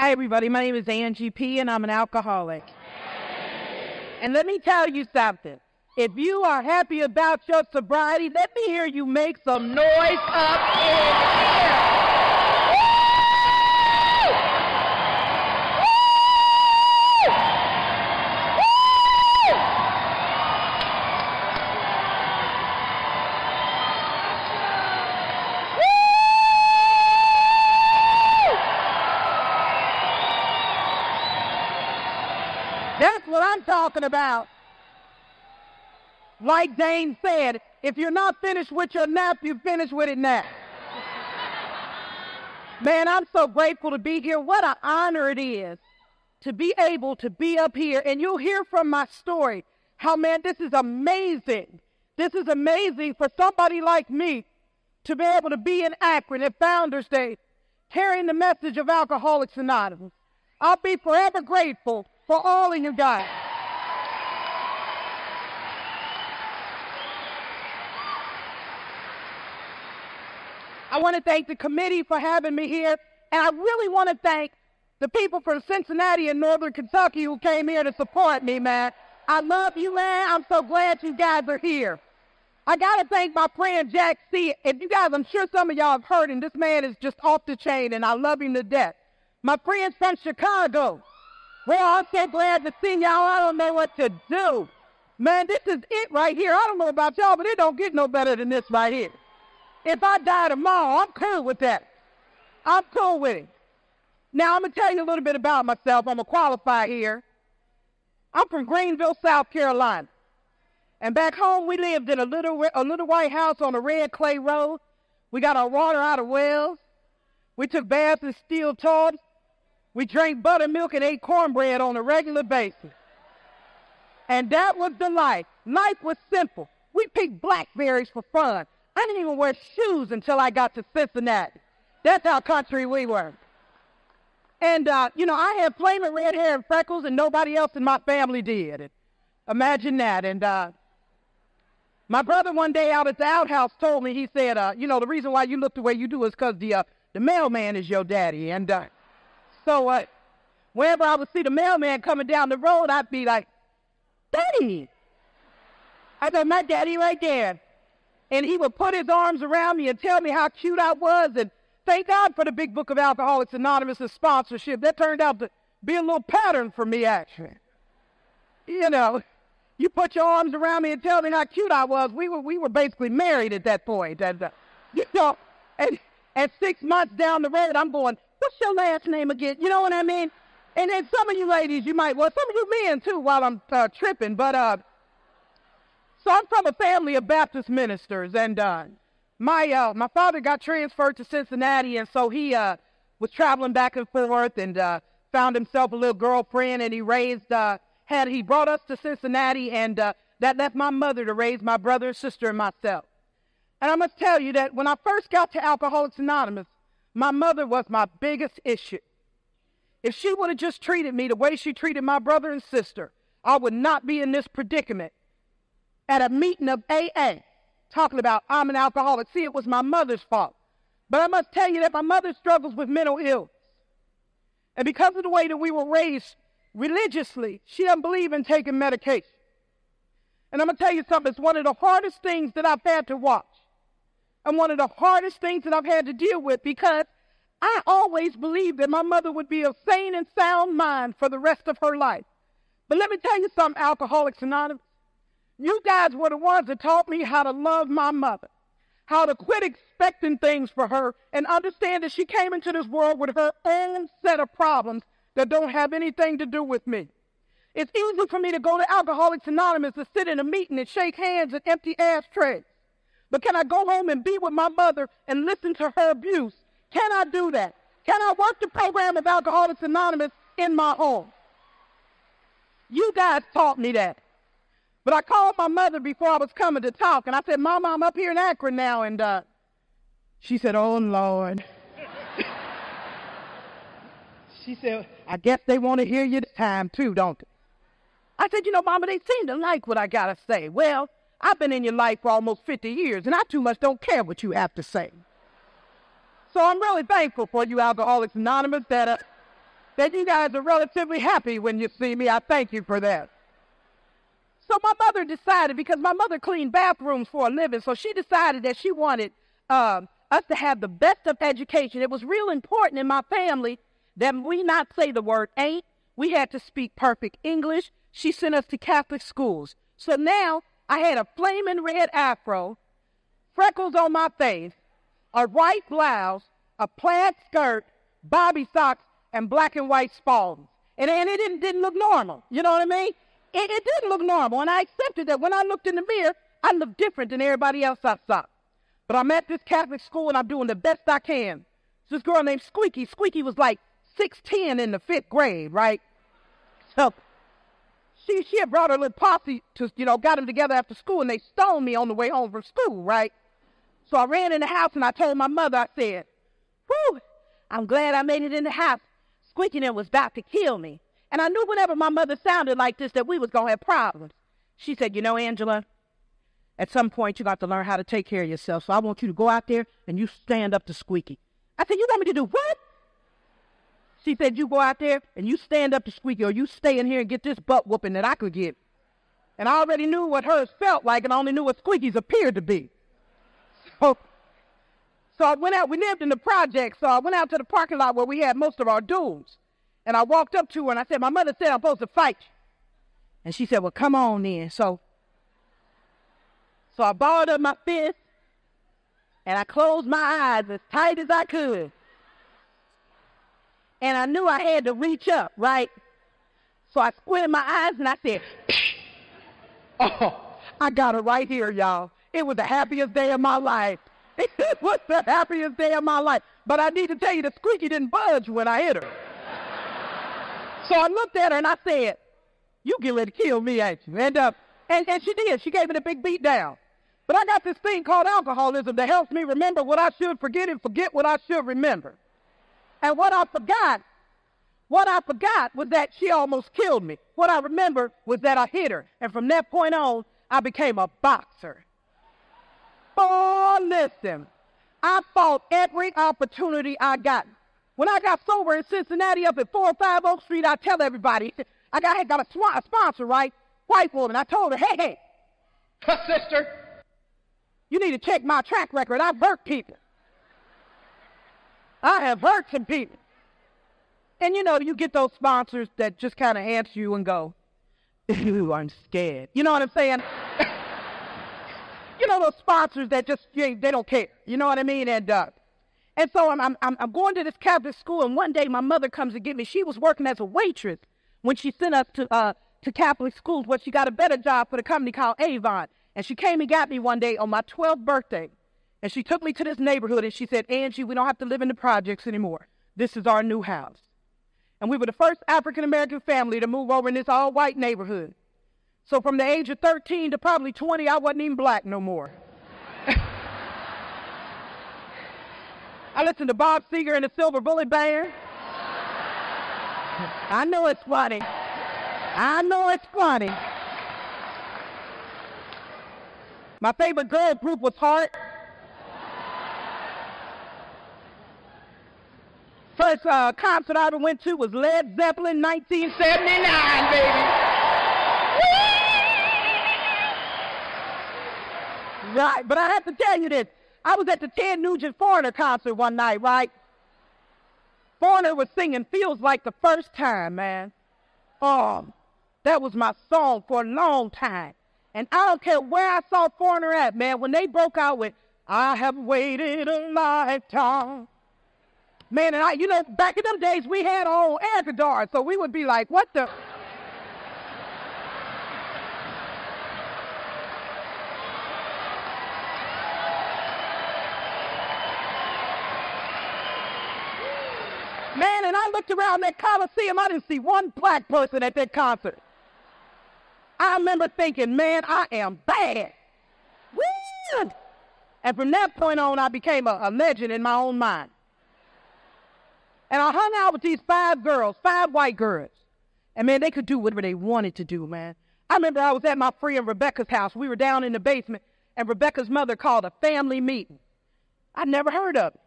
Hi, everybody. My name is Angie P., and I'm an alcoholic. And let me tell you something. If you are happy about your sobriety, let me hear you make some noise up in here. That's what I'm talking about. Like Dane said, if you're not finished with your nap, you're finished with it now. Man, I'm so grateful to be here. What an honor it is to be able to be up here. And you'll hear from my story how, man, this is amazing. This is amazing for somebody like me to be able to be in Akron at Founders Day, carrying the message of Alcoholics Anonymous. I'll be forever grateful for all of you guys. I want to thank the committee for having me here, and I really want to thank the people from Cincinnati and Northern Kentucky who came here to support me, man. I love you, man. I'm so glad you guys are here. I got to thank my friend Jack C. And you guys, I'm sure some of y'all have heard him. This man is just off the chain, and I love him to death. My friends from Chicago. Well, I'm so glad to see y'all. I don't know what to do. Man, this is it right here. I don't know about y'all, but it don't get no better than this right here. If I die tomorrow, I'm cool with that. I'm cool with it. Now, I'm going to tell you a little bit about myself. I'm going to qualify here. I'm from Greenville, South Carolina. And back home, we lived in a little white house on a red clay road. We got our water out of wells. We took baths in steel tubs. We drank buttermilk and ate cornbread on a regular basis. And that was the life. Life was simple. We picked blackberries for fun. I didn't even wear shoes until I got to Cincinnati. That's how country we were. And, I had flaming red hair and freckles, and nobody else in my family did. And imagine that. And my brother one day out at the outhouse told me, he said, the reason why you look the way you do is because the mailman is your daddy. And so whenever I would see the mailman coming down the road, I'd be like, Daddy. I said, my daddy right there. And he would put his arms around me and tell me how cute I was. And thank God for the Big Book of Alcoholics Anonymous' sponsorship. That turned out to be a little pattern for me, actually. You put your arms around me and tell me how cute I was. We were basically married at that point. And, and 6 months down the road, I'm going, what's your last name again? You know what I mean? And then some of you ladies, some of you men too, while I'm tripping. But so I'm from a family of Baptist ministers, and my father got transferred to Cincinnati, and so he was traveling back and forth and found himself a little girlfriend, and he brought us to Cincinnati, and that left my mother to raise my brother and sister and myself. And I must tell you that when I first got to Alcoholics Anonymous, my mother was my biggest issue. If she would have just treated me the way she treated my brother and sister, I would not be in this predicament at a meeting of AA talking about I'm an alcoholic. See, it was my mother's fault. But I must tell you that my mother struggles with mental illness. And because of the way that we were raised religiously, she doesn't believe in taking medication. And I'm going to tell you something. It's one of the hardest things that I've had to watch. And one of the hardest things that I've had to deal with, because I always believed that my mother would be of sane and sound mind for the rest of her life. But let me tell you something, Alcoholics Anonymous. You guys were the ones that taught me how to love my mother, how to quit expecting things for her, and understand that she came into this world with her own set of problems that don't have anything to do with me. It's easy for me to go to Alcoholics Anonymous and sit in a meeting and shake hands and empty ashtrays. But can I go home and be with my mother and listen to her abuse? Can I do that? Can I work the program of Alcoholics Anonymous in my home? You guys taught me that. But I called my mother before I was coming to talk, and I said, Mama, I'm up here in Akron now. And she said, oh, Lord. She said, I guess they want to hear you this time, too, don't they? I said, Mama, they seem to like what I got to say. Well, I've been in your life for almost 50 years, and I too much don't care what you have to say. So I'm really thankful for you, Alcoholics Anonymous, that that you guys are relatively happy when you see me. I thank you for that. So my mother decided, because my mother cleaned bathrooms for a living, so she decided that she wanted us to have the best of education. It was real important in my family that we not say the word ain't. We had to speak perfect English. She sent us to Catholic schools. So now I had a flaming red afro, freckles on my face, a white blouse, a plaid skirt, bobby socks, and black and white Spaldings. And it didn't look normal. You know what I mean? It didn't look normal. And I accepted that when I looked in the mirror, I looked different than everybody else I saw. But I'm at this Catholic school, and I'm doing the best I can. This girl named Squeaky. Squeaky was like 6'10" in the 5th grade, right? So she had brought her little posse to, got them together after school, and they stoned me on the way home from school, right? So I ran in the house, and I told my mother, I said, whew, I'm glad I made it in the house. Squeaky was about to kill me. And I knew whenever my mother sounded like this that we was going to have problems. She said, Angela, at some point you got to learn how to take care of yourself. So I want you to go out there and you stand up to Squeaky. I said, you want me to do what? She said, you go out there and you stand up to Squeaky, or you stay in here and get this butt whooping that I could get. And I already knew what hers felt like, and I only knew what Squeaky's appeared to be. So I went out. We lived in the project, so I went out to the parking lot where we had most of our duels. And I walked up to her, and I said, my mother said I'm supposed to fight you. And she said, well, come on then. So I balled up my fist, and I closed my eyes as tight as I could. And I knew I had to reach up, right? So I squinted my eyes, and I said, oh, I got her right here, y'all. It was the happiest day of my life. It was the happiest day of my life. But I need to tell you that Squeaky didn't budge when I hit her. So I looked at her and I said, you get ready to kill me, ain't you? And she did. She gave it a big beat down. But I got this thing called alcoholism that helps me remember what I should forget and forget what I should remember. And what I forgot was that she almost killed me. What I remember was that I hit her. And from that point on, I became a boxer. Oh, listen, I fought every opportunity I got. When I got sober in Cincinnati up at 405 Oak Street, I tell everybody, I got a sponsor, right? White woman. I told her, hey, sister, you need to check my track record. I've hurt people. I have hurt some people. And you get those sponsors that just kind of answer you and go, I'm scared. You know what I'm saying? Those sponsors that just, they don't care. You know what I mean? And so I'm going to this Catholic school, and one day my mother comes to get me. She was working as a waitress when she sent us to Catholic schools, where she got a better job for the company called Avon. And she came and got me one day on my 12th birthday. And she took me to this neighborhood, and she said, Angie, we don't have to live in the projects anymore. This is our new house. And we were the first African-American family to move over in this all-white neighborhood. So from the age of 13 to probably 20, I wasn't even black no more. I listened to Bob Seger and the Silver Bullet Band. I know it's funny. My favorite girl group was Heart. First concert I ever went to was Led Zeppelin, 1979, baby. Right, but I have to tell you this. I was at the Ted Nugent Foreigner concert one night, right? Foreigner was singing Feels Like the First Time, man. Oh, that was my song for a long time. And I don't care where I saw Foreigner at, man. When they broke out with, I have waited a lifetime. Man, and back in them days, we had our own air guitars, so we would be like, what the... Man, and I looked around that Coliseum, I didn't see one black person at that concert. I remember thinking, man, I am bad. Woo! And from that point on, I became a legend in my own mind. And I hung out with these 5 white girls. And, man, they could do whatever they wanted to do, man. I remember I was at my friend Rebecca's house. We were down in the basement, and Rebecca's mother called a family meeting. I'd never heard of it.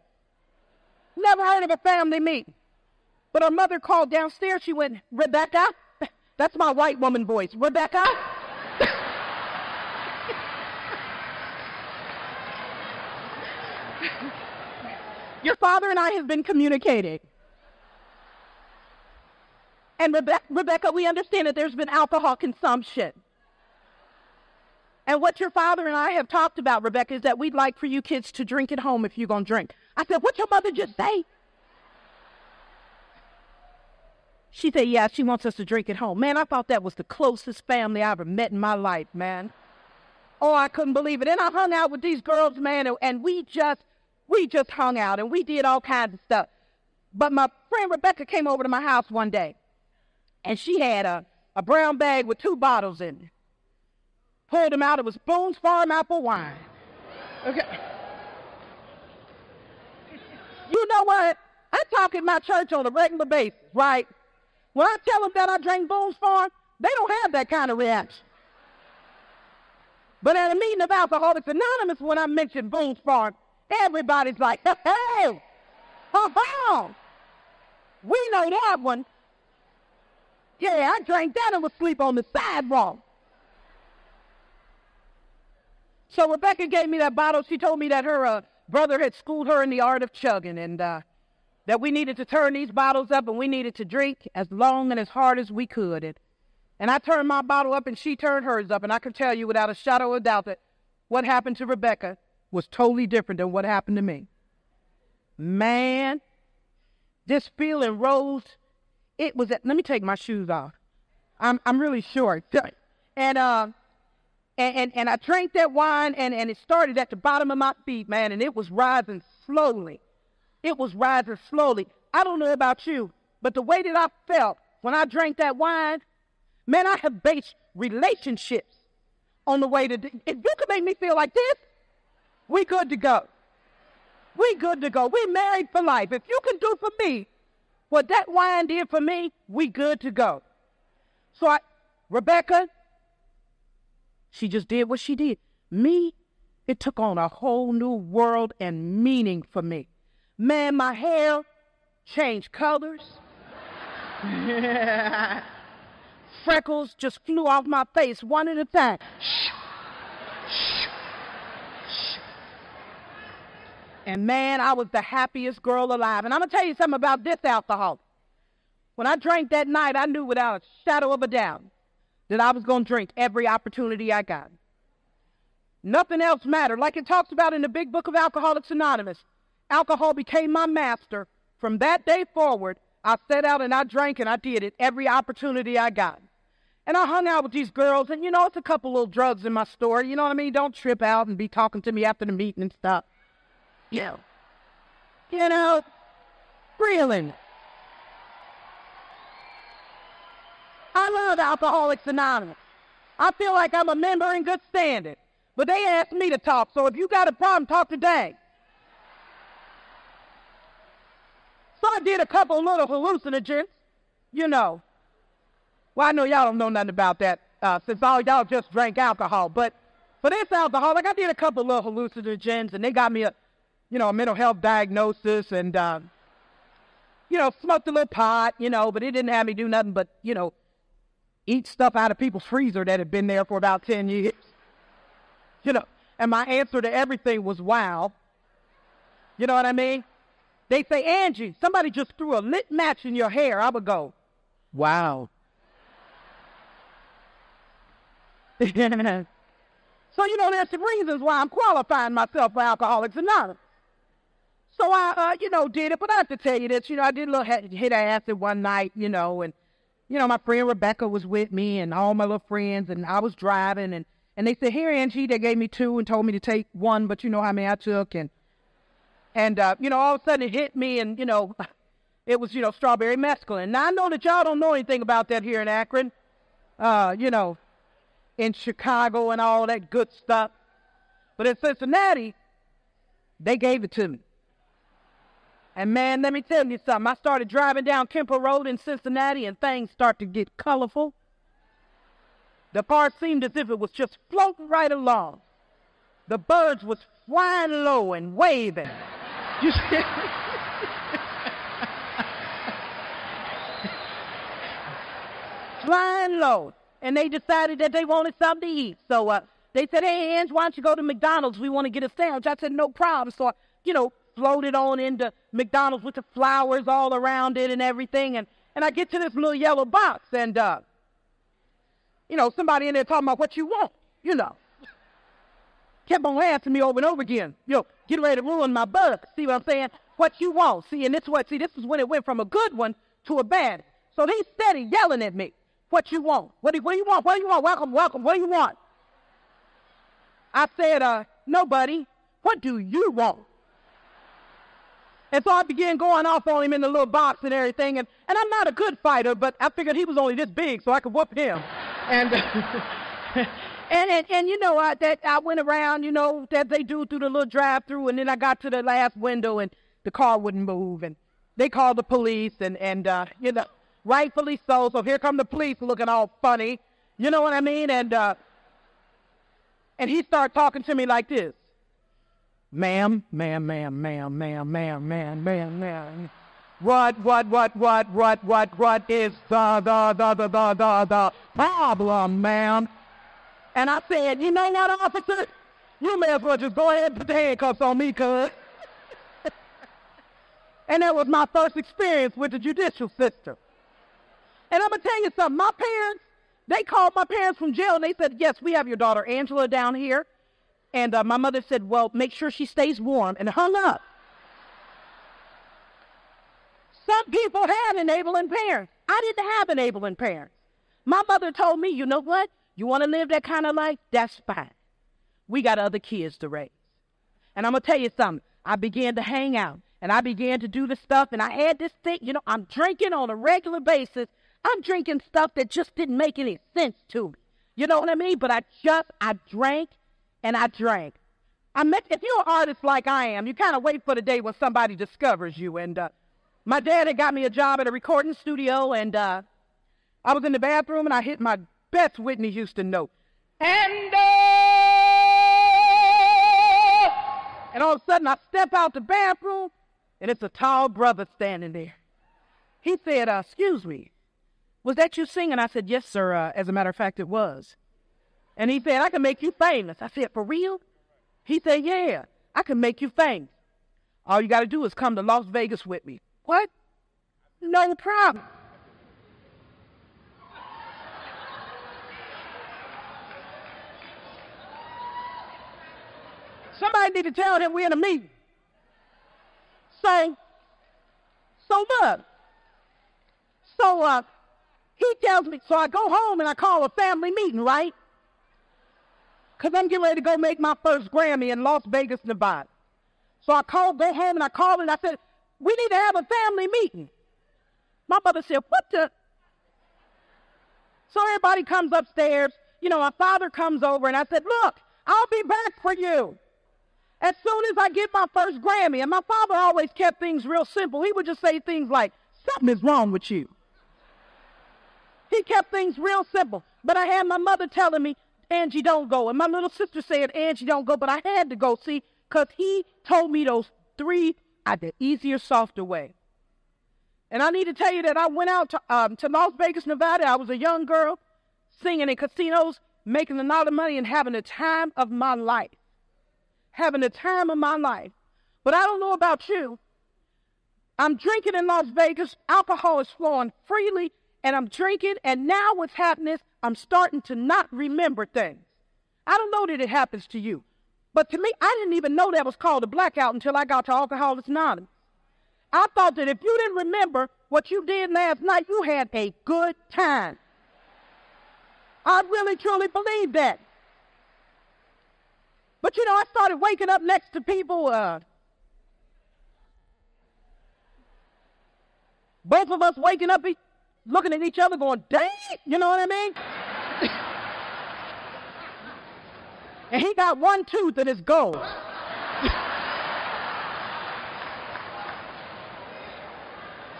Never heard of a family meeting. But her mother called downstairs. She went, Rebecca? That's my white woman voice. Rebecca? Your father and I have been communicating. And Rebecca, we understand that there's been alcohol consumption. And what your father and I have talked about, Rebecca, is that we'd like for you kids to drink at home if you're going to drink. I said, what your mother just say? She said, yeah, she wants us to drink at home. Man, I thought that was the closest family I ever met in my life, man. Oh, I couldn't believe it. And I hung out with these girls, man, and we just hung out, and we did all kinds of stuff. But my friend Rebecca came over to my house one day, and she had a brown bag with 2 bottles in it. Pulled them out. It was Boone's Farm apple wine. Okay. You know what? I talk in my church on a regular basis, right? When I tell them that I drank Boone's Farm, they don't have that kind of reaction. But at a meeting of Alcoholics Anonymous, when I mention Boone's Farm, everybody's like, hey, ho-ho, we know that one. Yeah, I drank that and was asleep on the sidewalk. So Rebecca gave me that bottle. She told me that her brother had schooled her in the art of chugging, and that we needed to turn these bottles up and we needed to drink as long and as hard as we could. And I turned my bottle up and she turned hers up, and I can tell you without a shadow of doubt that what happened to Rebecca was totally different than what happened to me. Man, this feeling rose. It was let me take my shoes off. I'm really short. And I drank that wine, and it started at the bottom of my feet, man, and it was rising slowly. It was rising slowly. I don't know about you, but the way that I felt when I drank that wine, man, I have based relationships on the way to, if you can make me feel like this, we good to go. We good to go. We married for life. If you can do for me what that wine did for me, we good to go. So Rebecca, she just did what she did. Me, it took on a whole new world and meaning for me. Man, my hair changed colors. Freckles just flew off my face one at a time. And man, I was the happiest girl alive. And I'm going to tell you something about this alcohol. When I drank that night, I knew without a shadow of a doubt that I was going to drink every opportunity I got. Nothing else mattered. Like it talks about in the big book of Alcoholics Anonymous, alcohol became my master. From that day forward, I set out and I drank, and I did it every opportunity I got. And I hung out with these girls, and, you know, it's a couple little drugs in my story. You know what I mean? Don't trip out and be talking to me after the meeting and stuff. Yeah. You know, grilling. I love Alcoholics Anonymous. I feel like I'm a member in good standing. But they asked me to talk, so if you got a problem, talk to Dang. So I did a couple little hallucinogens, you know. Well, I know y'all don't know nothing about that since all y'all just drank alcohol. But for this alcoholic, I did a couple little hallucinogens, and they got me a mental health diagnosis, and, smoked a little pot, but it didn't have me do nothing but, eat stuff out of people's freezer that had been there for about 10 years. And my answer to everything was, wow. You know what I mean? They say, Angie, somebody just threw a lit match in your hair. I would go, wow. So, there's some reasons why I'm qualifying myself for Alcoholics Anonymous. So I, did it, but I have to tell you this, I did a little hit acid one night, and, my friend Rebecca was with me and all my little friends, and I was driving, and they said, here, Angie, they gave me 2 and told me to take 1, but you know how many I took, and all of a sudden it hit me, and, it was, strawberry mescaline. Now, I know that y'all don't know anything about that here in Akron, in Chicago and all that good stuff. But in Cincinnati, they gave it to me. And man, let me tell you something. I started driving down Kemper Road in Cincinnati, and things start to get colorful. The car seemed as if it was just floating right along. The birds was flying low and waving. You see? flying low. And they decided that they wanted something to eat. So they said, hey, Ange, why don't you go to McDonald's? We want to get a sandwich. I said, no problem. So, floated on into McDonald's with the flowers all around it and everything. And I get to this little yellow box. And, somebody in there talking about what you want, Kept on asking me over and over again, get ready to ruin my bug. See what I'm saying? What you want. See, and this is when it went from a good one to a bad. So he's steady yelling at me. What you want? What do you want? What do you want? Welcome, welcome. What do you want? I said, nobody. What do you want? And so I began going off on him in the little box and everything. And I'm not a good fighter, but I figured he was only this big so I could whoop him. And I went around, that they do through the little drive-through. And then I got to the last window and the car wouldn't move. And they called the police and rightfully so. So here come the police looking all funny. You know what I mean? And he started talking to me like this. Ma'am. What is the problem, ma'am? And I said, you know what, officer? You may as well just go ahead and put the handcuffs on me, cuz. And that was my first experience with the judicial system. And I'm going to tell you something. My parents, they called my parents from jail, and they said, yes, we have your daughter Angela down here. And my mother said, well, make sure she stays warm, and hung up. Some people had enabling parents. I didn't have enabling parents. My mother told me, you know what? You want to live that kind of life? That's fine. We got other kids to raise. And I'm going to tell you something. I began to hang out, and I began to do the stuff, and I had this thing, I'm drinking on a regular basis. I'm drinking stuff that just didn't make any sense to me. You know what I mean? But I drank and I drank. If you're an artist like I am, you kind of wait for the day when somebody discovers you. And my dad had got me a job at a recording studio, and I was in the bathroom, and I hit my best Whitney Houston note. And all of a sudden, I step out the bathroom, and it's a tall brother standing there. He said, excuse me, was that you singing? I said, yes, sir. As a matter of fact, it was. And he said, I can make you famous. I said, for real? He said, yeah, I can make you famous. All you got to do is come to Las Vegas with me. What? No problem. Somebody need to tell him we're in a meeting. So look. So he tells me, so I go home and I call a family meeting, right? Because I'm getting ready to go make my first Grammy in Las Vegas, Nevada. So I go home and I called and I said, we need to have a family meeting. My mother said, what the? So everybody comes upstairs. My father comes over and I said, look, I'll be back for you as soon as I get my first Grammy. And my father always kept things real simple. He would just say things like, something is wrong with you. He kept things real simple. But I had my mother telling me, Angie, don't go. And my little sister said, Angie, don't go. But I had to go, see, because he told me those three the easier, softer way. And I need to tell you that I went out to Las Vegas, Nevada. I was a young girl singing in casinos, making a lot of money and having the time of my life. Having the time of my life. But I don't know about you. I'm drinking in Las Vegas. Alcohol is flowing freely. And I'm drinking. And now what's happening is I'm starting to not remember things. I don't know that it happens to you. But to me, I didn't even know that was called a blackout until I got to Alcoholics Anonymous. I thought that if you didn't remember what you did last night, you had a good time. I really, truly believe that. But I started waking up next to people, both of us waking up, looking at each other going, dang, you know what I mean? And he got one tooth in his gold.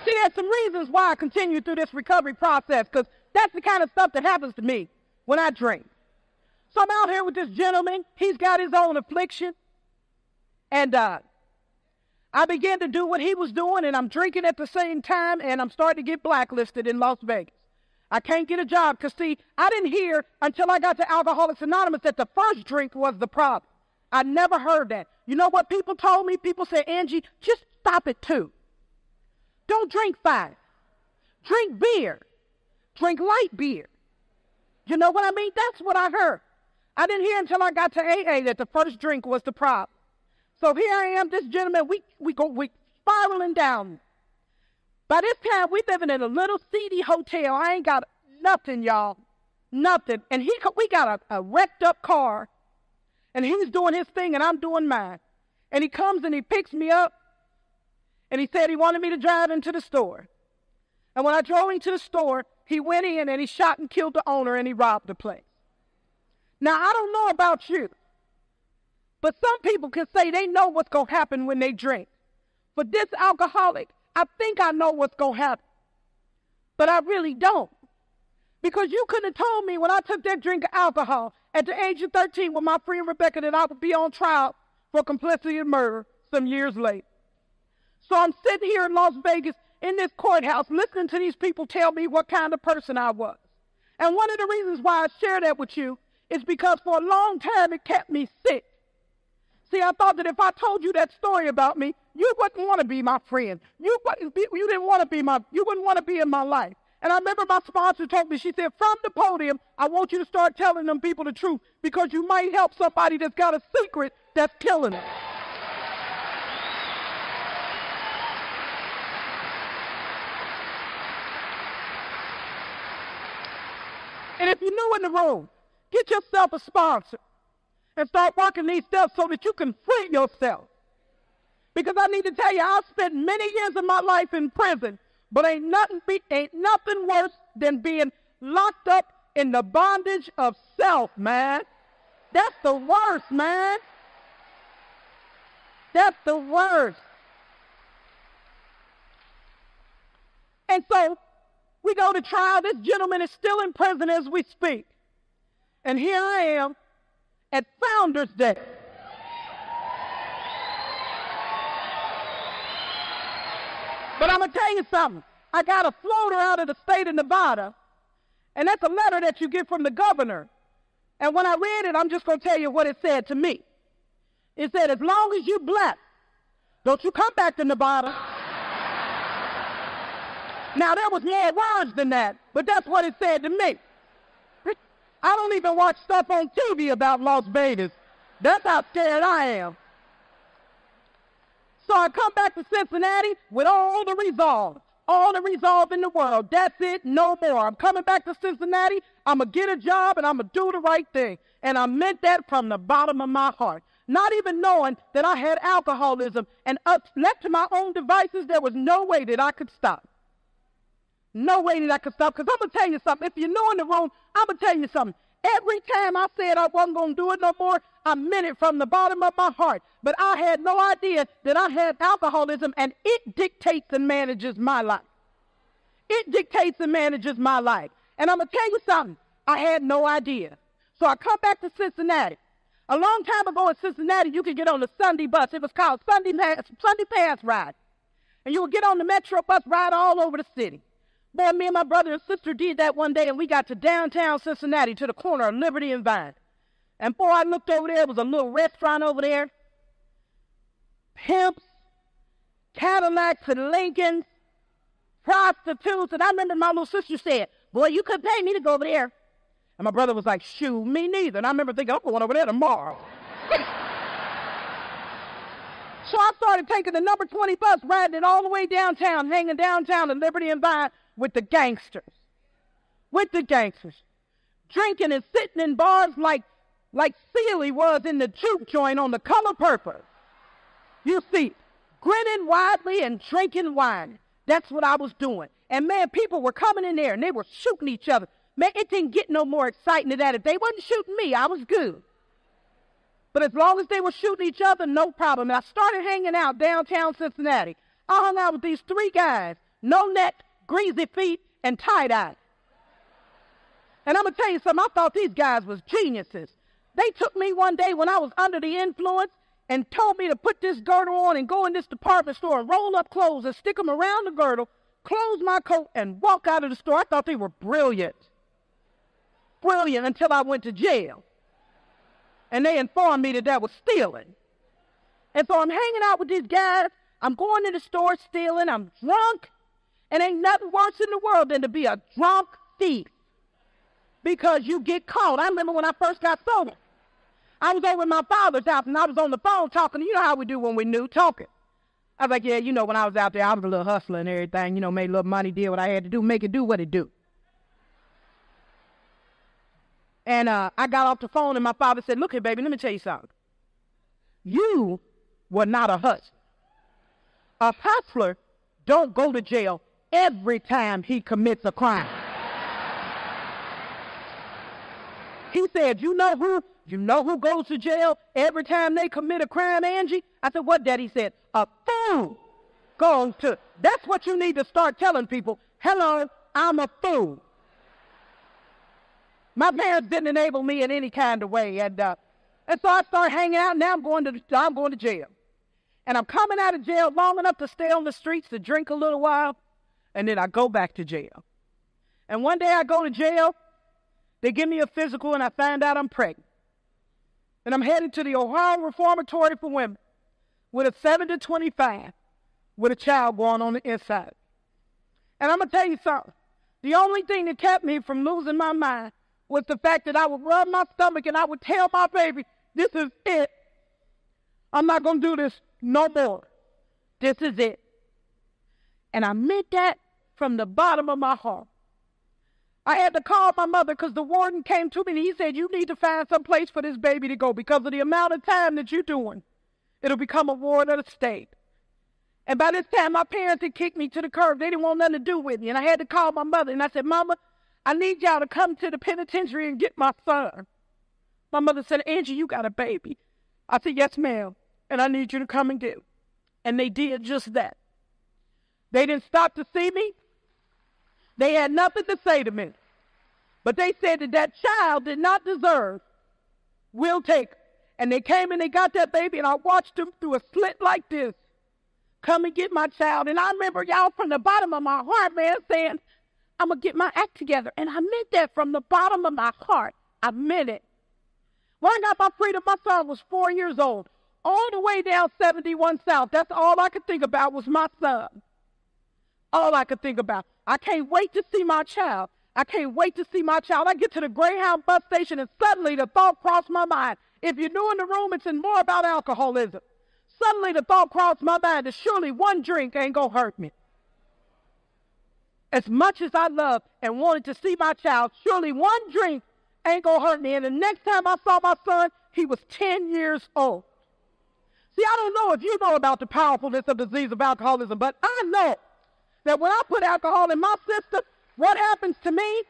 See, there's some reasons why I continue through this recovery process, because that's the kind of stuff that happens to me when I drink. So I'm out here with this gentleman. He's got his own affliction. And I began to do what he was doing, and I'm drinking at the same time, and I'm starting to get blacklisted in Las Vegas. I can't get a job because, see, I didn't hear until I got to Alcoholics Anonymous that the first drink was the problem. I never heard that. You know what people told me? People said, Angie, just stop at 2. Don't drink 5. Drink beer. Drink light beer. You know what I mean? That's what I heard. I didn't hear until I got to AA that the first drink was the problem. So here I am, this gentleman, we spiraling down. By this time, we living in a little seedy hotel. I ain't got nothing, y'all. Nothing. And we got a wrecked up car. And he's doing his thing and I'm doing mine. And he comes and he picks me up. And he said he wanted me to drive into the store. And when I drove into the store, he went in and he shot and killed the owner and he robbed the place. Now, I don't know about you, but some people can say they know what's going to happen when they drink. For this alcoholic, I think I know what's going to happen, but I really don't. Because you couldn't have told me when I took that drink of alcohol at the age of 13 with my friend Rebecca that I would be on trial for complicity in murder some years later. So I'm sitting here in Las Vegas in this courthouse listening to these people tell me what kind of person I was. And one of the reasons why I share that with you is because for a long time it kept me sick. See, I thought that if I told you that story about me, you wouldn't want to be my friend. You wouldn't want to be in my life. And I remember my sponsor told me, she said, from the podium, I want you to start telling them people the truth because you might help somebody that's got a secret that's killing them. And if you're new in the room, get yourself a sponsor and start working these steps so that you can free yourself. Because I need to tell you, I spent many years of my life in prison, but ain't nothing worse than being locked up in the bondage of self, man. That's the worst, man. That's the worst. And so we go to trial. This gentleman is still in prison as we speak. And here I am at Founders Day. But I'm going to tell you something. I got a floater out of the state of Nevada, and that's a letter that you get from the governor. And when I read it, I'm just going to tell you what it said to me. It said, as long as you're black, don't you come back to Nevada. Now, there was more words than that, but that's what it said to me. I don't even watch stuff on TV about Las Vegas. That's how scared I am. So I come back to Cincinnati with all the resolve in the world. That's it, no more. I'm coming back to Cincinnati. I'm going to get a job and I'm going to do the right thing. And I meant that from the bottom of my heart. Not even knowing that I had alcoholism and left to my own devices, there was no way that I could stop. No way that I could stop. Because I'm going to tell you something. If you're new in the room, I'm going to tell you something. Every time I said I wasn't going to do it no more, I meant it from the bottom of my heart. But I had no idea that I had alcoholism, and it dictates and manages my life. It dictates and manages my life. And I'm going to tell you something. I had no idea. So I come back to Cincinnati. A long time ago in Cincinnati, you could get on the Sunday bus. It was called Sunday Pass Ride. And you would get on the Metro bus ride all over the city. Boy, me and my brother and sister did that one day, and we got to downtown Cincinnati to the corner of Liberty and Vine. And boy, I looked over there. There was a little restaurant over there. Pimps, Cadillacs and Lincolns, prostitutes. And I remember my little sister said, boy, you couldn't pay me to go over there. And my brother was like, shoot, me neither. And I remember thinking, I'm going over there tomorrow. So I started taking the number 20 bus, riding it all the way downtown, hanging downtown in Liberty and Vine with the gangsters. With the gangsters. Drinking and sitting in bars like Sealy was in the juke joint on The Color Purple. You see, grinning widely and drinking wine. That's what I was doing. And man, people were coming in there and they were shooting each other. Man, it didn't get no more exciting than that. If they wasn't shooting me, I was good. But as long as they were shooting each other, no problem. And I started hanging out downtown Cincinnati. I hung out with these 3 guys, no neck, greasy feet, and tie-dye. And I'm going to tell you something, I thought these guys was geniuses. They took me one day when I was under the influence and told me to put this girdle on and go in this department store and roll up clothes and stick them around the girdle, close my coat, and walk out of the store. I thought they were brilliant. Brilliant until I went to jail. And they informed me that that was stealing. And so I'm hanging out with these guys. I'm going to the store stealing. I'm drunk. And ain't nothing worse in the world than to be a drunk thief. Because you get caught. I remember when I first got sober. I was over at my father's house, and I was on the phone talking. You know how we do when we're new, talking. I was like, yeah, you know, when I was out there, I was a little hustler and everything. You know, made a little money, did what I had to do, make it do what it do. And I got off the phone, and my father said, look here, baby, let me tell you something. You were not a hustler. A hustler don't go to jail every time he commits a crime. He said, you know who goes to jail every time they commit a crime, Angie? I said, what, Daddy? He said, a fool goes to. That's what you need to start telling people. Hello, I'm a fool. My parents didn't enable me in any kind of way. And so I started hanging out. Now I'm going to jail. And I'm coming out of jail long enough to stay on the streets to drink a little while. And then I go back to jail. And one day I go to jail. They give me a physical, and I find out I'm pregnant. And I'm headed to the Ohio Reformatory for Women with a 7 to 25 with a child born on the inside. And I'm going to tell you something. The only thing that kept me from losing my mind was the fact that I would rub my stomach and I would tell my baby, this is it. I'm not going to do this no more. This is it. And I meant that from the bottom of my heart. I had to call my mother because the warden came to me and he said, you need to find some place for this baby to go because of the amount of time that you're doing. It'll become a ward of the state. And by this time, my parents had kicked me to the curb. They didn't want nothing to do with me. And I had to call my mother. And I said, Mama, I need y'all to come to the penitentiary and get my son. My mother said, Angie, you got a baby. I said, yes, ma'am. And I need you to come and get him. And they did just that. They didn't stop to see me. They had nothing to say to me. But they said that that child did not deserve. We'll take her. And they came and they got that baby, and I watched them through a slit like this come and get my child. And I remember y'all from the bottom of my heart, man, saying, I'm going to get my act together. And I meant that from the bottom of my heart. I meant it. When I got my freedom, my son was 4 years old. All the way down 71 South. That's all I could think about was my son. All I could think about. I can't wait to see my child. I can't wait to see my child. I get to the Greyhound bus station and suddenly the thought crossed my mind. If you're new in the room, it's more about alcoholism. Suddenly the thought crossed my mind that surely one drink ain't going to hurt me. As much as I loved and wanted to see my child, surely one drink ain't going to hurt me. And the next time I saw my son, he was 10 years old. See, I don't know if you know about the powerfulness of the disease of alcoholism, but I know that when I put alcohol in my system, what happens to me?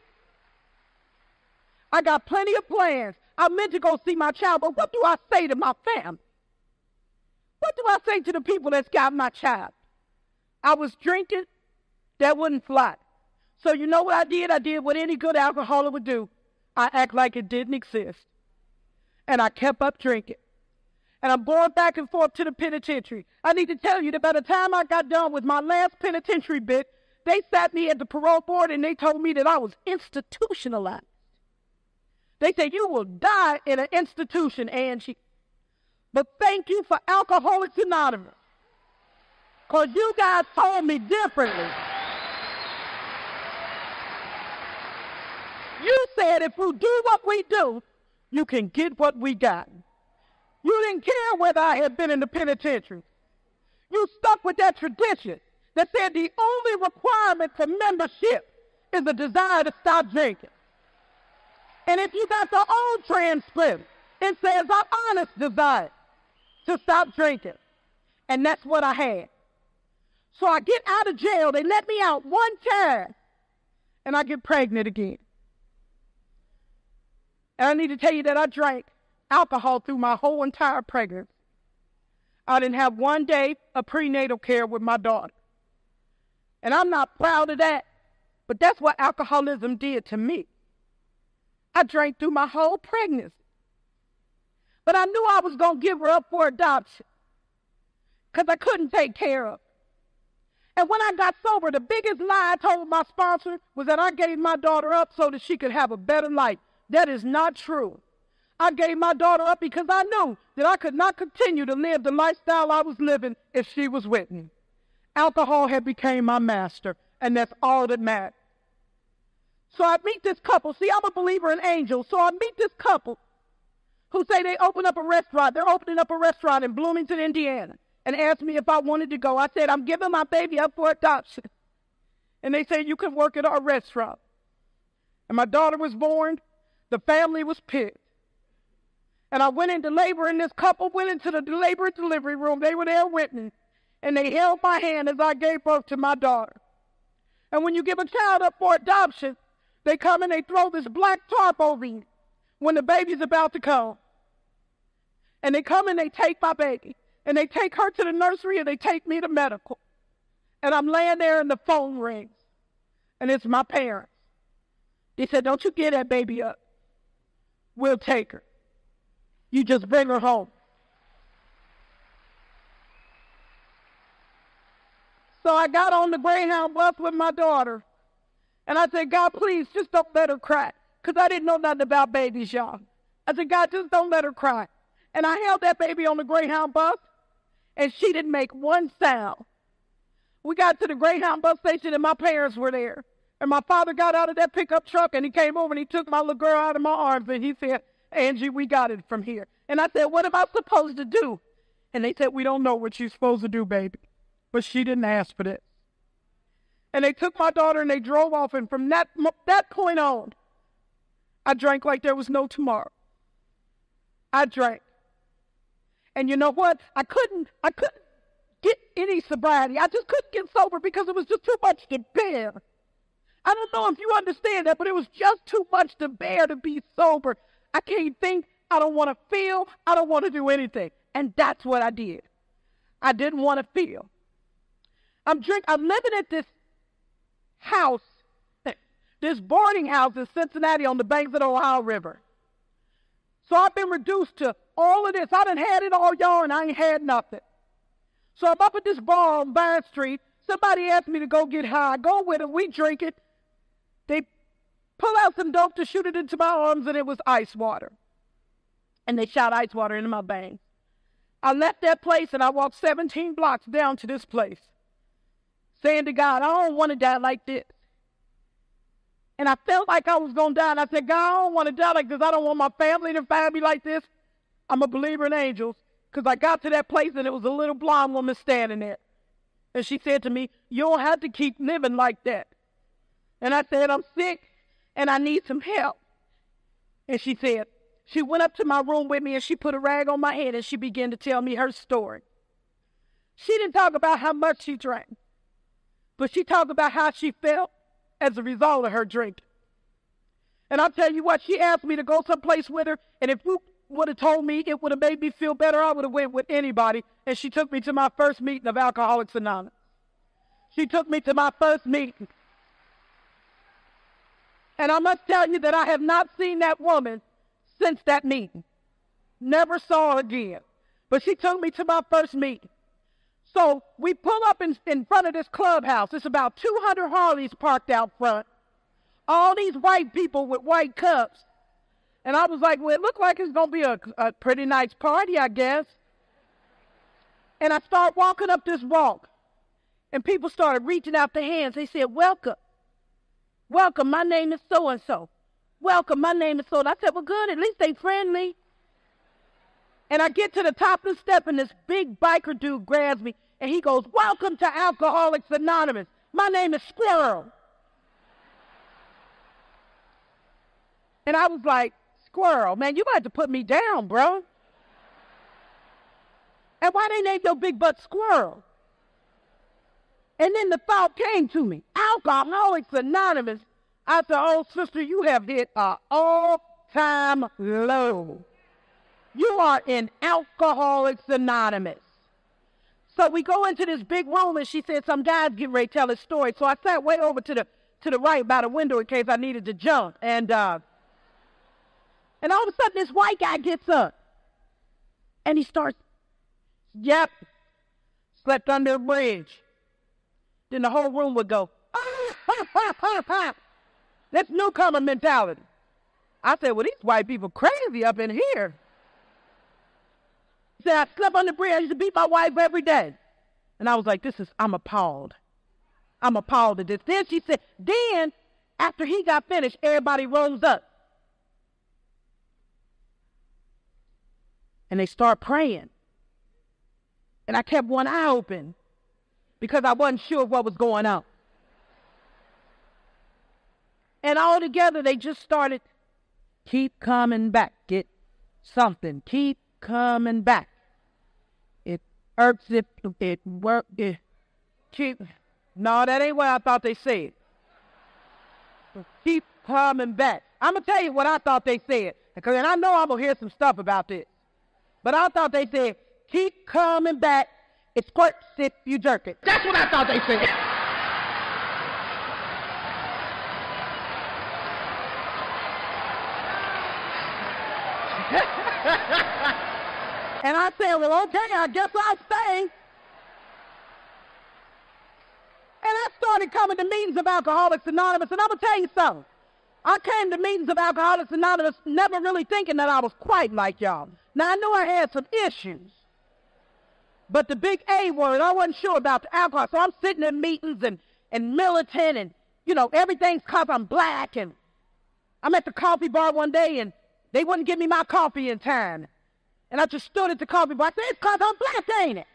I got plenty of plans. I meant to go see my child, but what do I say to my family? What do I say to the people that's got my child? I was drinking. That wouldn't fly. So you know what I did? I did what any good alcoholic would do. I act like it didn't exist. And I kept up drinking. And I'm going back and forth to the penitentiary. I need to tell you that by the time I got done with my last penitentiary bit, they sat me at the parole board and they told me that I was institutionalized. They said, you will die in an institution, Angie. But thank you for Alcoholics Anonymous. Because you guys told me differently. You said if you do what we do, you can get what we got. You didn't care whether I had been in the penitentiary. You stuck with that tradition that said the only requirement for membership is a desire to stop drinking. And if you got the old transcript, it says an honest desire to stop drinking. And that's what I had. So I get out of jail. They let me out one time. And I get pregnant again. And I need to tell you that I drank alcohol through my whole entire pregnancy. I didn't have one day of prenatal care with my daughter. And I'm not proud of that. But that's what alcoholism did to me. I drank through my whole pregnancy. But I knew I was going to give her up for adoption because I couldn't take care of her. And when I got sober, the biggest lie I told my sponsor was that I gave my daughter up so that she could have a better life. That is not true. I gave my daughter up because I knew that I could not continue to live the lifestyle I was living if she was with me. Alcohol had become my master, and that's all that mattered. So I meet this couple. See, I'm a believer in angels. So I meet this couple who say they open up a restaurant. They're opening up a restaurant in Bloomington, Indiana, and asked me if I wanted to go. I said, I'm giving my baby up for adoption. And they said, you can work at our restaurant. And my daughter was born. The family was pissed. And I went into labor, and this couple went into the labor and delivery room. They were there with me, and they held my hand as I gave birth to my daughter. And when you give a child up for adoption, they come and they throw this black tarp over you when the baby's about to come. And they come and they take my baby, and they take her to the nursery, and they take me to medical. And I'm laying there, and the phone rings, and it's my parents. They said, don't you get that baby up. We'll take her. You just bring her home. So I got on the Greyhound bus with my daughter, and I said, God, please, just don't let her cry, because I didn't know nothing about babies, y'all. I said, God, just don't let her cry. And I held that baby on the Greyhound bus, and she didn't make one sound. We got to the Greyhound bus station, and my parents were there. And my father got out of that pickup truck, and he came over, and he took my little girl out of my arms, and he said, Angie, we got it from here. And I said, what am I supposed to do? And they said, we don't know what she's supposed to do, baby. But she didn't ask for this. And they took my daughter and they drove off. And from that point on, I drank like there was no tomorrow. I drank. And you know what? I couldn't get any sobriety. I just couldn't get sober because it was just too much to bear. I don't know if you understand that, but it was just too much to bear to be sober. I can't think, I don't want to feel, I don't want to do anything. And that's what I did. I didn't want to feel. I'm living at this house, this boarding house in Cincinnati on the banks of the Ohio River. So I've been reduced to all of this. I done had it all, y'all, and I ain't had nothing. So I'm up at this bar on Vine Street. Somebody asked me to go get high. I go with them, we drink it. They pull out some dope to shoot it into my arms, and it was ice water. And they shot ice water into my veins. I left that place, and I walked 17 blocks down to this place, saying to God, I don't want to die like this. And I felt like I was going to die, and I said, God, I don't want to die like this. I don't want my family to find me like this. I'm a believer in angels, because I got to that place, and it was a little blonde woman standing there. And she said to me, you don't have to keep living like that. And I said, I'm sick, and I need some help. And she said, she went up to my room with me, and she put a rag on my head, and she began to tell me her story. She didn't talk about how much she drank, but she talked about how she felt as a result of her drinking. And I'll tell you what, she asked me to go someplace with her, and if you would have told me it would have made me feel better, I would have went with anybody. And she took me to my first meeting of Alcoholics Anonymous. She took me to my first meeting. And I must tell you that I have not seen that woman since that meeting. Never saw her again. But she took me to my first meeting. So we pull up in front of this clubhouse. It's about 200 Harleys parked out front. All these white people with white cups. And I was like, well, it looked like it's going to be a pretty nice party, I guess. And I start walking up this walk. And people started reaching out their hands. They said, welcome. Welcome, my name is so-and-so. Welcome, my name is so. I said, well, good, at least they friendly. And I get to the top of the step, and this big biker dude grabs me, and he goes, welcome to Alcoholics Anonymous. My name is Squirrel. And I was like, Squirrel, man, you got to put me down, bro. And why they named your big butt Squirrel? And then the thought came to me, Alcoholics Anonymous. I said, oh, sister, you have hit an all-time low. You are in Alcoholics Anonymous. So we go into this big room, and she said, some guy's getting ready to tell his story. So I sat way over to the right by the window in case I needed to jump. And all of a sudden, this white guy gets up, and he starts, yep, slept under a bridge. then the whole room would go, ah, ha, ha, ha, ha. That's newcomer mentality. I said, well, these white people crazy up in here. He said, I slept on the bridge. I used to beat my wife every day. And I was like, I'm appalled. I'm appalled at this. Then she said, then after he got finished, everybody rose up. And they start praying. And I kept one eye open because I wasn't sure what was going on. And all together, they just started, keep coming back, get something, keep coming back. It irks, it works, keep, no, that ain't what I thought they said. Keep coming back. I'm going to tell you what I thought they said, and I know I'm going to hear some stuff about this. But I thought they said, keep coming back, it squirts if you jerk it. That's what I thought they said. And I said, well, okay, I guess I'll stay. And I started coming to meetings of Alcoholics Anonymous, and I'm going to tell you something. I came to meetings of Alcoholics Anonymous never really thinking that I was quite like y'all. Now, I know I had some issues, but the big A word, I wasn't sure about the alcohol. So I'm sitting in meetings and militant, and, you know, everything's because I'm black. And I'm at the coffee bar one day, and they wouldn't give me my coffee in time. And I just stood at the coffee bar. I said, it's because I'm black, ain't it?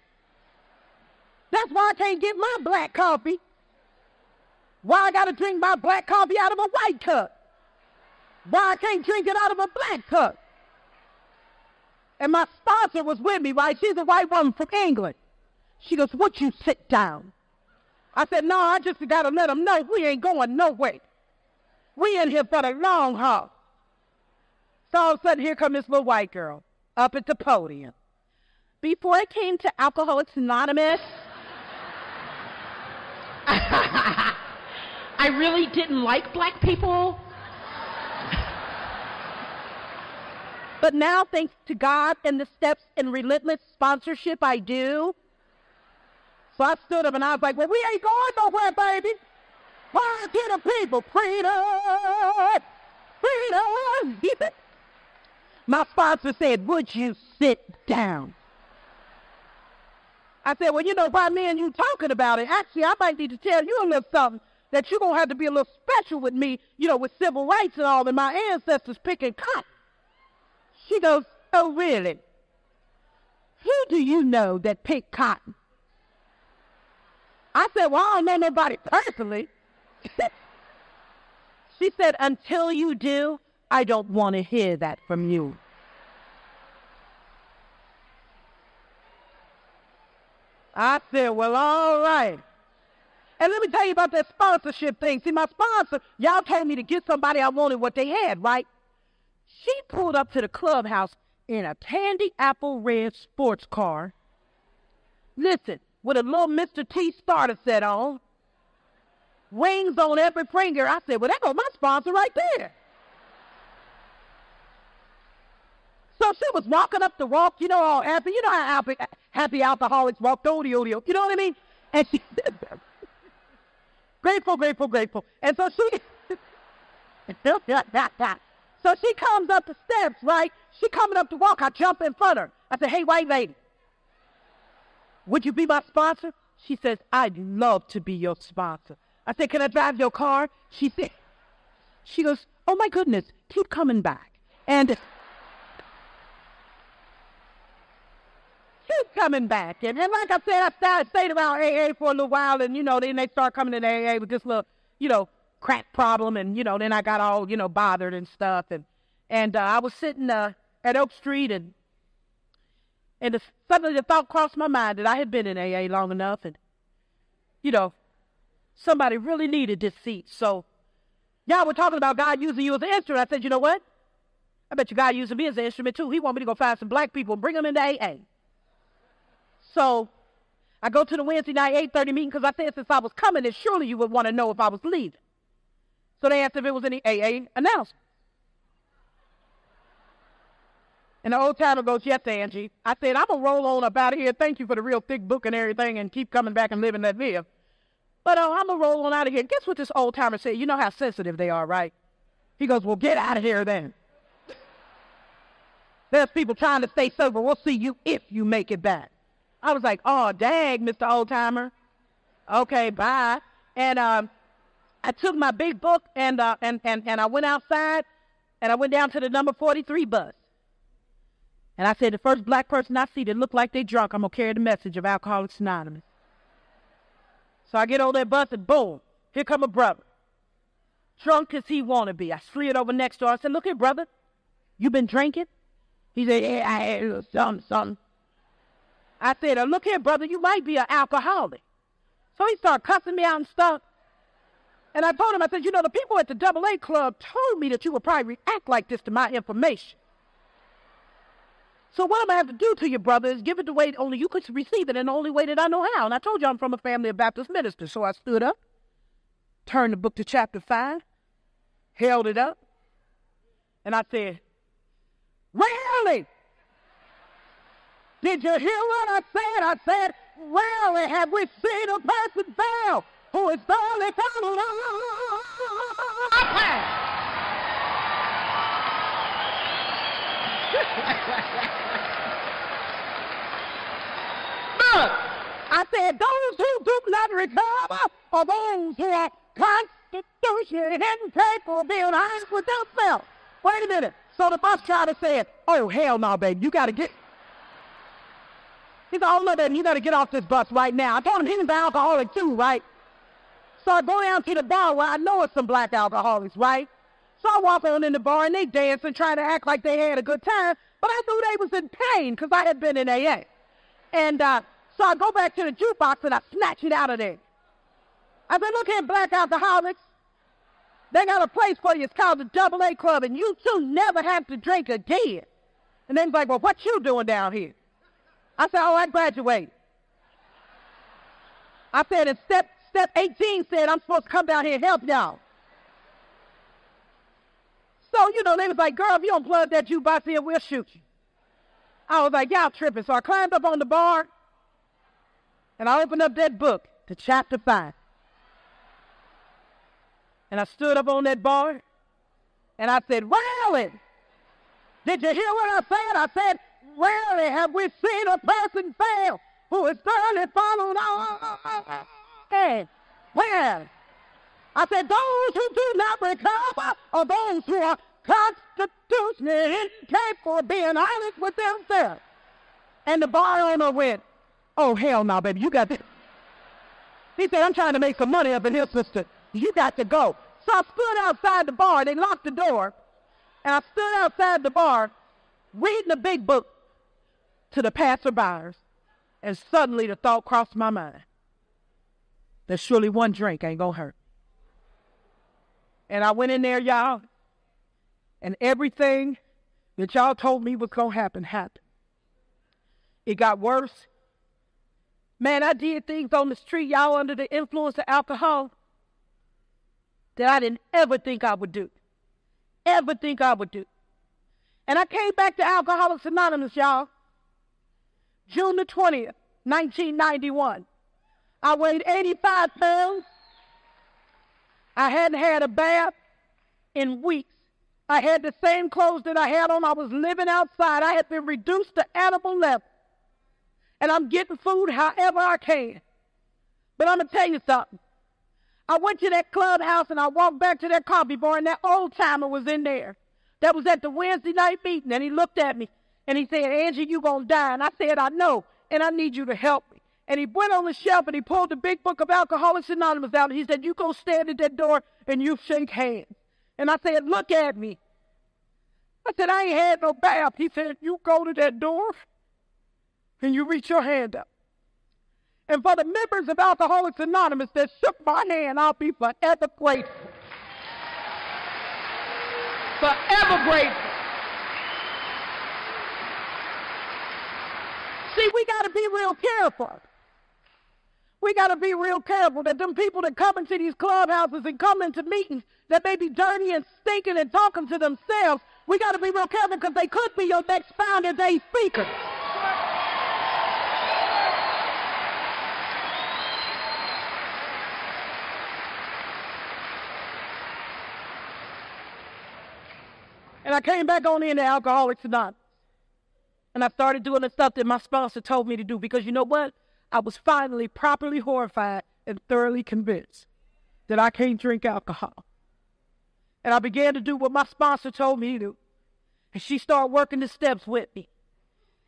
That's why I can't get my black coffee. Why I got to drink my black coffee out of a white cup? Why I can't drink it out of a black cup? And my sponsor was with me, right? She's a white woman from England. She goes, would you sit down? I said, no, I just got to let them know we ain't going nowhere. We in here for the long haul. So all of a sudden, here comes this little white girl up at the podium. Before I came to Alcoholics Anonymous, I really didn't like black people. But now, thanks to God and the steps and relentless sponsorship, I do. So I stood up and I was like, well, we ain't going nowhere, baby. Why to the people? Freedom! Freedom! My sponsor said, would you sit down? I said, well, you know, why me and you talking about it? Actually, I might need to tell you a little something that you're going to have to be a little special with me, you know, with civil rights and all, and my ancestors picking cotton. She goes, oh, really? Who do you know that picked cotton? I said, well, I don't know nobody personally. She said, until you do, I don't want to hear that from you. I said, well, all right. And let me tell you about that sponsorship thing. See, my sponsor, y'all told me to get somebody I wanted what they had, right? She pulled up to the clubhouse in a candy apple red sports car. Listen, with a little Mr. T starter set on. Rings on every finger. I said, well, that goes my sponsor right there. So she was walking up the walk, you know, all happy. You know how happy alcoholics walk, you know what I mean? And she said, grateful, grateful, grateful. And so she, so she comes up the steps, right? She coming up the walk. I jump in front of her. I said, hey, white lady, would you be my sponsor? She says, I'd love to be your sponsor. I said, can I drive your car? She goes, oh, my goodness, keep coming back. And keep coming back. And like I said, I stayed around AA for a little while, and, you know, then they start coming to AA with this little, you know, crack problem, and, you know, then I got all, you know, bothered and stuff. And I was sitting at Oak Street, and suddenly the thought crossed my mind that I had been in AA long enough, and, you know, somebody really needed this seat. So y'all were talking about God using you as an instrument. I said, you know what? I bet you God using me as an instrument, too. He want me to go find some black people and bring them into AA. So I go to the Wednesday night 8:30 meeting because I said since I was coming, then surely you would want to know if I was leaving. So they asked if it was any AA announcement. And the old timer goes, yes, Angie. I said, I'm going to roll on up out of here. Thank you for the real thick book and everything, and keep coming back and living that live. But I'm going to roll on out of here. Guess what this old timer said? You know how sensitive they are, right? He goes, well, get out of here then. There's people trying to stay sober. We'll see you if you make it back. I was like, oh, dang, Mr. Old Timer. Okay, bye. And I took my big book and I went outside and I went down to the number 43 bus. And I said, the first black person I see that look like they drunk, I'm going to carry the message of Alcoholics Anonymous. So I get on that bus and boom, here come a brother. Drunk as he want to be. I slid over next door. I said, look here, brother, you been drinking? He said, yeah, I had a little something. I said, look here, brother, you might be an alcoholic. So he started cussing me out and stuff. And I told him, I said, you know, the people at the AA club told me that you would probably react like this to my information. So what I'm going to have to do to you, brother, is give it the way only you could receive it in the only way that I know how. And I told you I'm from a family of Baptist ministers. So I stood up, turned the book to chapter 5, held it up, and I said, rarely did you hear what I said? I said, rarely have we seen a person fail who is thoroughly followed I said, those who do not recover are those who are constitutionally incapable of being honest with themselves. Wait a minute. So the bus driver said, oh, hell no, baby, you got to get... He said, oh, look, baby, you got to get off this bus right now. I told him he was an alcoholic too, right? So I go down to the bar where I know it's some black alcoholics, right? So I walk on in the bar and they dance and try to act like they had a good time, but I knew they was in pain because I had been in AA. And so I go back to the jukebox and I snatch it out of there. I said, look here, black alcoholics. They got a place for you. It's called the AA Club, and you two never have to drink again. And they was like, well, what you doing down here? I said, oh, I graduated. I said, and step 18 said I'm supposed to come down here and help y'all. So, you know, they was like, girl, if you don't plug that jukebox in, we'll shoot you. I was like, y'all tripping. So I climbed up on the bar, and I opened up that book to chapter 5. And I stood up on that bar, and I said, rarely, did you hear what I said? I said, rarely have we seen a person fail who is thoroughly followed on. Well, I said, those who do not recover are those who are constitutionally incapable of being honest with themselves. And the bar owner went, oh, hell no, baby, you got this. He said, I'm trying to make some money up in here, sister. You got to go. So I stood outside the bar. They locked the door. And I stood outside the bar reading the big book to the passerbyers. And suddenly the thought crossed my mind that surely one drink ain't going to hurt. And I went in there, y'all, and everything that y'all told me was going to happen happened. It got worse. Man, I did things on the street, y'all, under the influence of alcohol that I didn't ever think I would do. Ever think I would do. And I came back to Alcoholics Anonymous, y'all, June the 20th, 1991. I weighed 85 pounds. I hadn't had a bath in weeks. I had the same clothes that I had on. I was living outside. I had been reduced to animal level. And I'm getting food however I can. But I'm going to tell you something. I went to that clubhouse and I walked back to that coffee bar, and that old timer was in there. That was at the Wednesday night meeting, and he looked at me and he said, Angie, you going to die. And I said, I know, and I need you to help me. And he went on the shelf and he pulled the big book of Alcoholics Anonymous out, and he said, you go stand at that door and you shake hands. And I said, look at me. I said, I ain't had no bath. He said, you go to that door and you reach your hand up. And for the members of Alcoholics Anonymous that shook my hand, I'll be forever grateful. Forever grateful. See, we got to be real careful. We got to be real careful that them people that come into these clubhouses and come into meetings that may be dirty and stinking and talking to themselves, we got to be real careful because they could be your next Founder Day speaker. And I came back on into Alcoholics Anonymous. And I started doing the stuff that my sponsor told me to do because you know what? I was finally properly horrified and thoroughly convinced that I can't drink alcohol. And I began to do what my sponsor told me to do. And she started working the steps with me.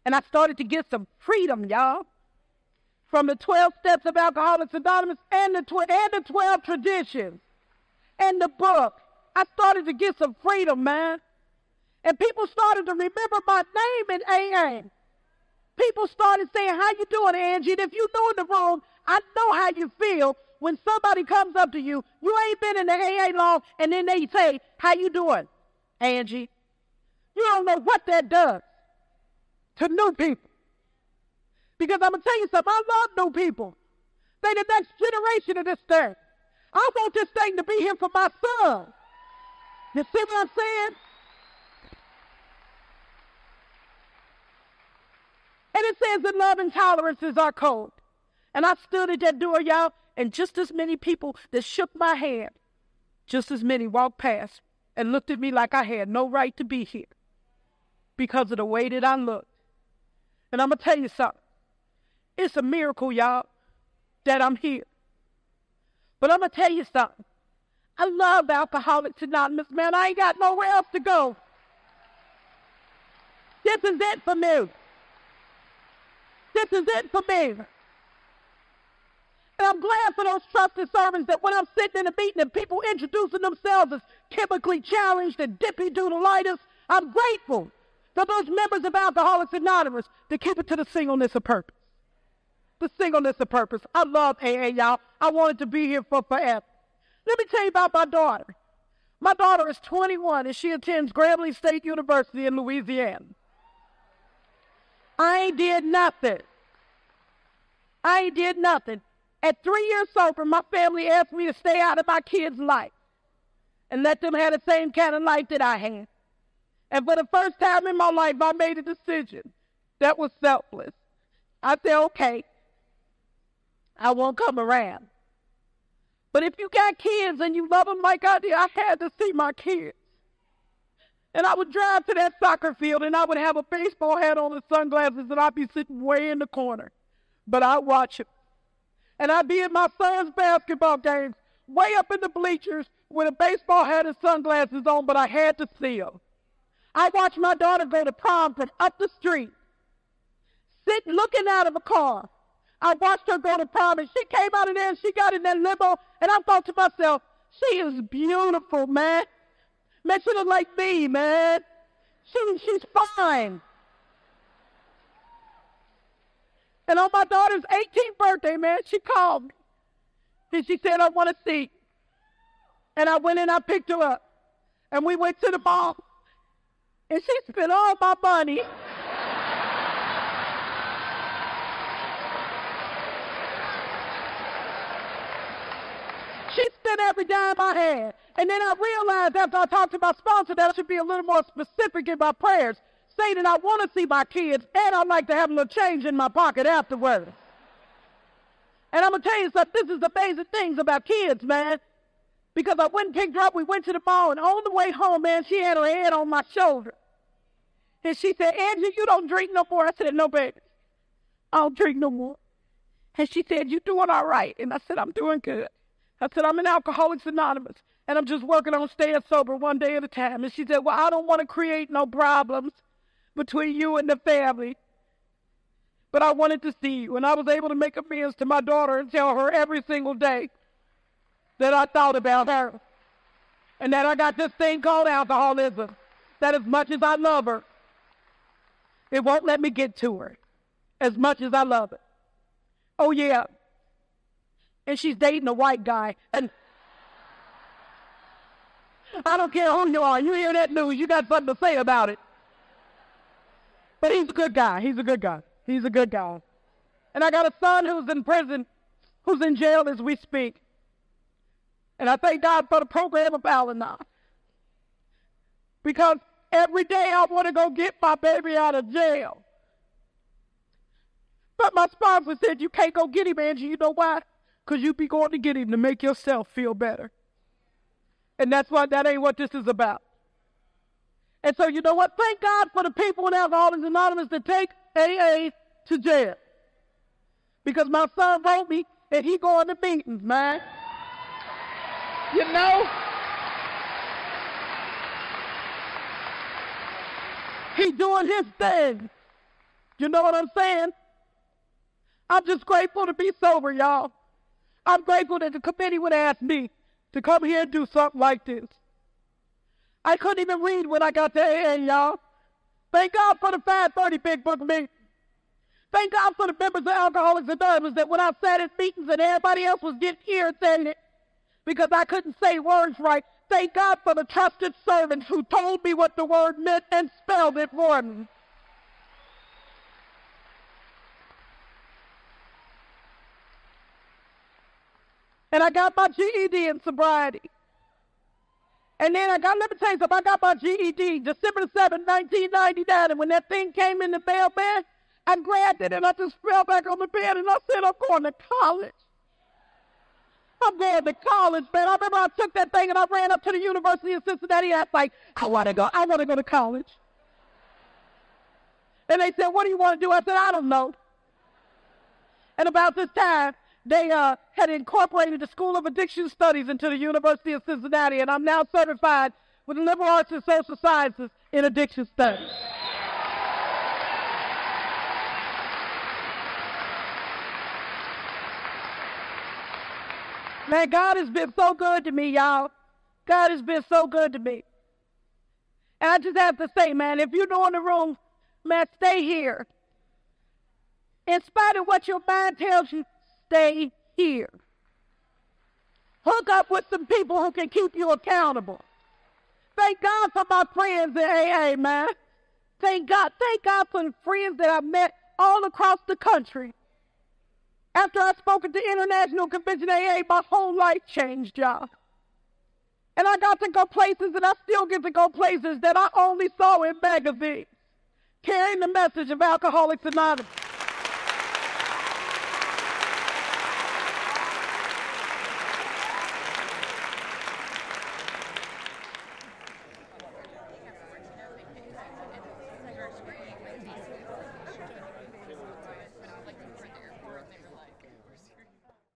And I started to get some freedom, y'all. From the 12 steps of Alcoholics Anonymous and the 12 traditions and the book. I started to get some freedom, man. And people started to remember my name in AA. People started saying, how you doing, Angie? And if you're doing the wrong, I know how you feel when somebody comes up to you. You ain't been in the AA long, and then they say, how you doing, Angie? You don't know what that does to new people. Because I'm going to tell you something, I love new people. They the next generation of this thing. I want this thing to be here for my son. You see what I'm saying? And it says that love and tolerance is our code. And I stood at that door, y'all, and just as many people that shook my hand, just as many walked past and looked at me like I had no right to be here because of the way that I looked. And I'm going to tell you something. It's a miracle, y'all, that I'm here. But I'm going to tell you something. I love Alcoholics Anonymous, man. I ain't got nowhere else to go. This is it for me. This is it for me. And I'm glad for those trusted servants that when I'm sitting in a meeting and people introducing themselves as chemically challenged and dippy-doodle-itis, I'm grateful for those members of Alcoholics Anonymous to keep it to the singleness of purpose. The singleness of purpose. I love AA, y'all. I wanted to be here for forever. Let me tell you about my daughter. My daughter is 21 and she attends Grambling State University in Louisiana. I ain't did nothing. At 3 years sober, my family asked me to stay out of my kids' life and let them have the same kind of life that I had. And for the first time in my life, I made a decision that was selfless. I said, okay, I won't come around. But if you got kids and you love them like I did, I had to see my kids. And I would drive to that soccer field and I would have a baseball hat on and sunglasses and I'd be sitting way in the corner. But I'd watch them. And I'd be at my son's basketball games way up in the bleachers with a baseball hat and sunglasses on, but I had to see them. I watched my daughter go to prom from up the street, sitting looking out of a car. I watched her go to prom and she came out of there and she got in that limo and I thought to myself, she is beautiful, man. Man, she look like me, man. She's fine. And on my daughter's 18th birthday, man, she called me. And she said, I want to see. And I went and I picked her up. And we went to the mall. And she spent all my money. She spent every dime I had. And then I realized after I talked to my sponsor that I should be a little more specific in my prayers, saying that I want to see my kids and I'd like to have a little change in my pocket afterwards. And I'm going to tell you something, this is amazing things about kids, man. Because I went and picked her up, we went to the mall, and on the way home, man, she had her head on my shoulder. And she said, Angie, you don't drink no more. I said, no, baby, I don't drink no more. And she said, you doing all right? And I said, I'm doing good. I said, I'm in Alcoholics Anonymous, and I'm just working on staying sober one day at a time. And she said, well, I don't want to create no problems between you and the family, but I wanted to see you. And I was able to make amends to my daughter and tell her every single day that I thought about her and that I got this thing called alcoholism, that as much as I love her, it won't let me get to her as much as I love her. Oh, yeah. And she's dating a white guy. And I don't care who you are. You hear that news, you got something to say about it. But he's a good guy. He's a good guy. He's a good guy. And I got a son who's in prison, who's in jail as we speak. And I thank God for the program of Al-Anon. Because every day I want to go get my baby out of jail. But my sponsor said, you can't go get him, Angie. You know why? Because you be going to get him to make yourself feel better. And that's why that ain't what this is about. And so you know what? Thank God for the people in Alcoholics Anonymous that take AA to jail. Because my son wrote me and he going to meetings, man. You know? He doing his thing. You know what I'm saying? I'm just grateful to be sober, y'all. I'm grateful that the committee would ask me to come here and do something like this. I couldn't even read when I got to AA, y'all. Thank God for the 530 Big Book meeting. Thank God for the members of Alcoholics Anonymous that when I sat at meetings and everybody else was getting irritated because I couldn't say words right, thank God for the trusted servants who told me what the word meant and spelled it for me. And I got my GED in sobriety. And then let me tell you something, I got my GED December 7, 1999, and when that thing came in the mail, man, I grabbed it and I just fell back on the bed and I said, I'm going to college. I'm going to college, man. I remember I took that thing and I ran up to the University of Cincinnati and I was like, I want to go to college. And they said, what do you want to do? I said, I don't know. And about this time, they had incorporated the School of Addiction Studies into the University of Cincinnati, and I'm now certified with the Liberal Arts and Social Sciences in Addiction Studies. Man, God has been so good to me, y'all. God has been so good to me. And I just have to say, man, if you're in the room, man, stay here. In spite of what your mind tells you, stay here. Hook up with some people who can keep you accountable. Thank God for my friends in AA, man. Thank God for the friends that I've met all across the country. After I spoke at the International Convention AA, my whole life changed, y'all. And I got to go places, and I still get to go places that I only saw in magazines, carrying the message of Alcoholics Anonymous.